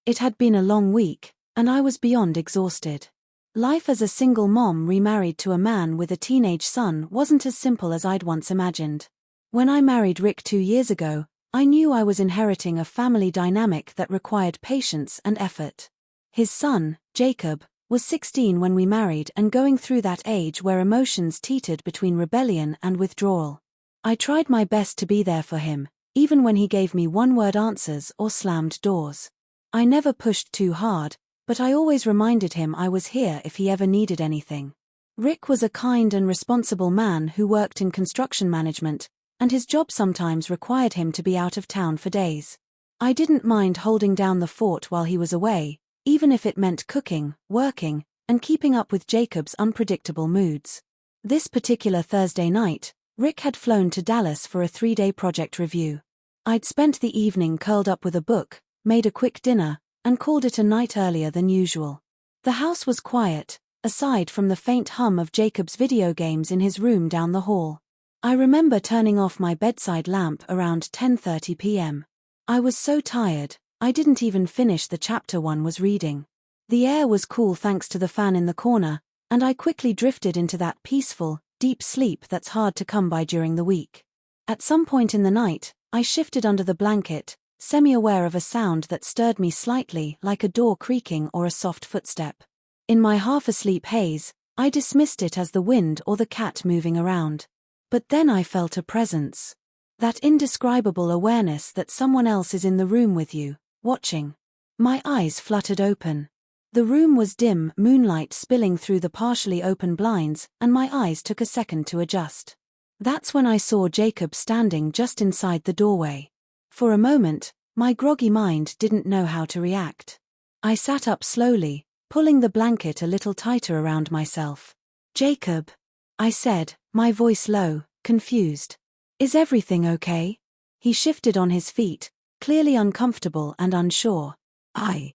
It had been a long week, and I was beyond exhausted. Life as a single mom remarried to a man with a teenage son wasn't as simple as I'd once imagined. When I married Rick 2 years ago, I knew I was inheriting a family dynamic that required patience and effort. His son, Jacob, was 16 when we married and going through that age where emotions teetered between rebellion and withdrawal. I tried my best to be there for him, even when he gave me one-word answers or slammed doors. I never pushed too hard, but I always reminded him I was here if he ever needed anything. Rick was a kind and responsible man who worked in construction management, and his job sometimes required him to be out of town for days. I didn't mind holding down the fort while he was away, even if it meant cooking, working, and keeping up with Jacob's unpredictable moods. This particular Thursday night, Rick had flown to Dallas for a 3-day project review. I'd spent the evening curled up with a book, made a quick dinner, and called it a night earlier than usual. The house was quiet, aside from the faint hum of Jacob's video games in his room down the hall. I remember turning off my bedside lamp around 10:30 p.m. I was so tired, I didn't even finish the chapter one was reading. The air was cool thanks to the fan in the corner, and I quickly drifted into that peaceful, deep sleep that's hard to come by during the week. At some point in the night, I shifted under the blanket, semi-aware of a sound that stirred me slightly, like a door creaking or a soft footstep. In my half-asleep haze, I dismissed it as the wind or the cat moving around. But then I felt a presence. That indescribable awareness that someone else is in the room with you, watching. My eyes fluttered open. The room was dim, moonlight spilling through the partially open blinds, and my eyes took a second to adjust. That's when I saw Jacob standing just inside the doorway. For a moment, my groggy mind didn't know how to react. I sat up slowly, pulling the blanket a little tighter around myself. "Jacob," I said, my voice low, confused. "Is everything okay?" He shifted on his feet, clearly uncomfortable and unsure. I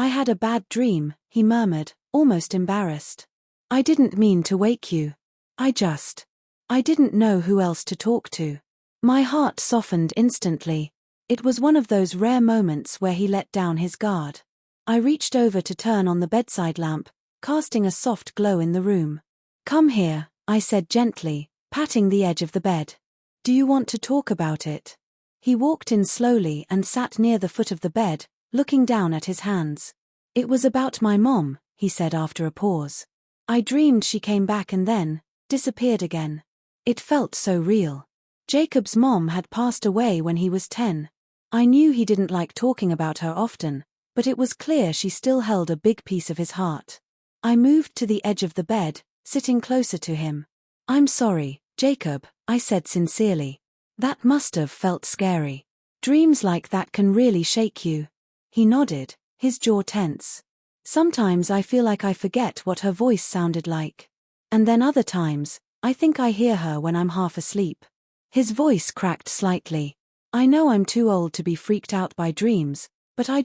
had a bad dream," he murmured, almost embarrassed. "I didn't mean to wake you. I didn't know who else to talk to." My heart softened instantly. It was one of those rare moments where he let down his guard. I reached over to turn on the bedside lamp, casting a soft glow in the room. "Come here," I said gently, patting the edge of the bed. "Do you want to talk about it?" He walked in slowly and sat near the foot of the bed, looking down at his hands. "It was about my mom," he said after a pause. "I dreamed she came back and then disappeared again. It felt so real. Jacob's mom had passed away when he was 10. I knew he didn't like talking about her often, but it was clear she still held a big piece of his heart." I moved to the edge of the bed, sitting closer to him. "I'm sorry, Jacob," I said sincerely. "That must have felt scary. Dreams like that can really shake you." He nodded, his jaw tense. "Sometimes I feel like I forget what her voice sounded like. And then other times, I think I hear her when I'm half asleep." His voice cracked slightly. "I know I'm too old to be freaked out by dreams, but I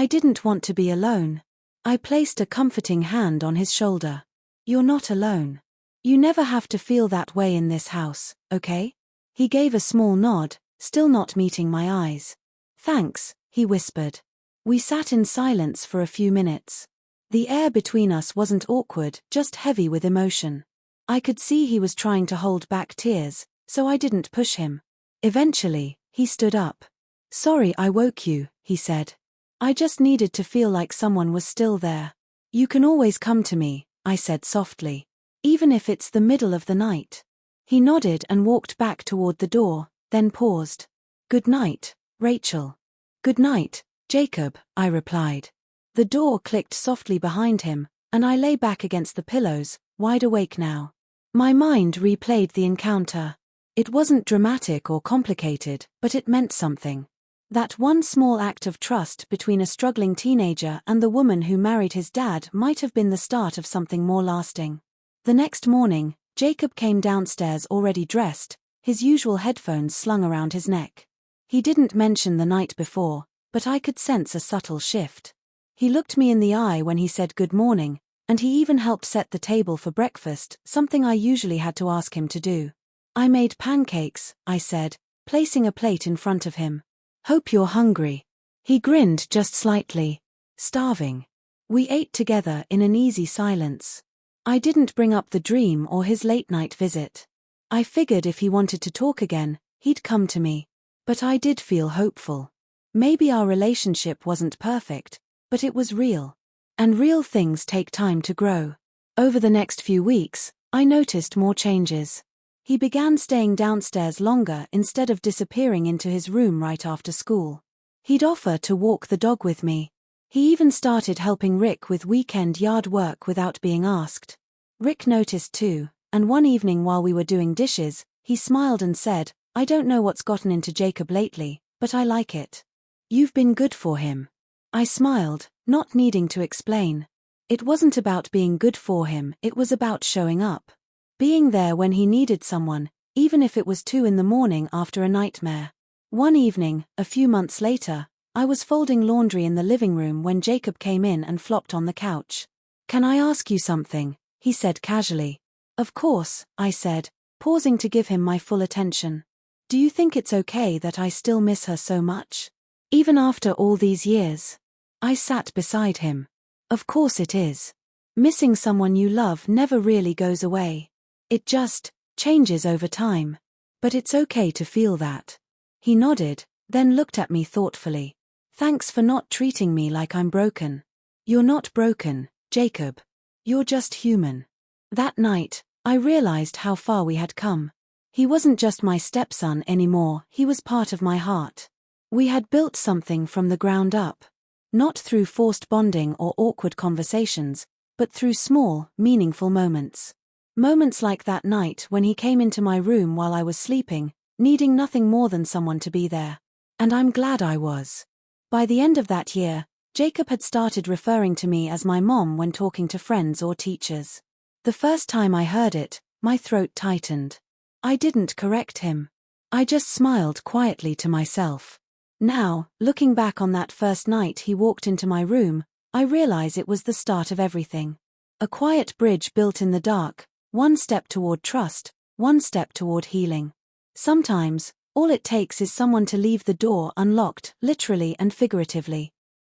didn't want to be alone." I placed a comforting hand on his shoulder. "You're not alone. You never have to feel that way in this house, okay?" He gave a small nod, still not meeting my eyes. "Thanks," he whispered. We sat in silence for a few minutes. The air between us wasn't awkward, just heavy with emotion. I could see he was trying to hold back tears, so I didn't push him. Eventually, he stood up. "Sorry I woke you," he said. "I just needed to feel like someone was still there." "You can always come to me," I said softly. "Even if it's the middle of the night." He nodded and walked back toward the door, then paused. "Good night, Rachel." "Good night, Jacob," I replied. The door clicked softly behind him, and I lay back against the pillows, wide awake now. My mind replayed the encounter. It wasn't dramatic or complicated, but it meant something. That one small act of trust between a struggling teenager and the woman who married his dad might have been the start of something more lasting. The next morning, Jacob came downstairs already dressed, his usual headphones slung around his neck. He didn't mention the night before, but I could sense a subtle shift. He looked me in the eye when he said good morning, and he even helped set the table for breakfast, something I usually had to ask him to do. "I made pancakes," I said, placing a plate in front of him. "Hope you're hungry." He grinned just slightly. Starving. We ate together in an easy silence. I didn't bring up the dream or his late-night visit. I figured if he wanted to talk again, he'd come to me. But I did feel hopeful. Maybe our relationship wasn't perfect, but it was real. And real things take time to grow. Over the next few weeks, I noticed more changes. He began staying downstairs longer instead of disappearing into his room right after school. He'd offer to walk the dog with me. He even started helping Rick with weekend yard work without being asked. Rick noticed too, and one evening while we were doing dishes, he smiled and said, "I don't know what's gotten into Jacob lately, but I like it. You've been good for him." I smiled, not needing to explain. It wasn't about being good for him, it was about showing up. Being there when he needed someone, even if it was 2 in the morning after a nightmare. One evening, a few months later, I was folding laundry in the living room when Jacob came in and flopped on the couch. "Can I ask you something?" he said casually. "Of course," I said, pausing to give him my full attention. "Do you think it's okay that I still miss her so much? Even after all these years?" I sat beside him. "Of course it is. Missing someone you love never really goes away. It just changes over time. But it's okay to feel that." He nodded, then looked at me thoughtfully. "Thanks for not treating me like I'm broken." "You're not broken, Jacob. You're just human." That night, I realized how far we had come. He wasn't just my stepson anymore, he was part of my heart. We had built something from the ground up. Not through forced bonding or awkward conversations, but through small, meaningful moments. Moments like that night when he came into my room while I was sleeping, needing nothing more than someone to be there. And I'm glad I was. By the end of that year, Jacob had started referring to me as my mom when talking to friends or teachers. The first time I heard it, my throat tightened. I didn't correct him. I just smiled quietly to myself. Now, looking back on that first night he walked into my room, I realize it was the start of everything. A quiet bridge built in the dark, one step toward trust, one step toward healing. Sometimes, all it takes is someone to leave the door unlocked, literally and figuratively.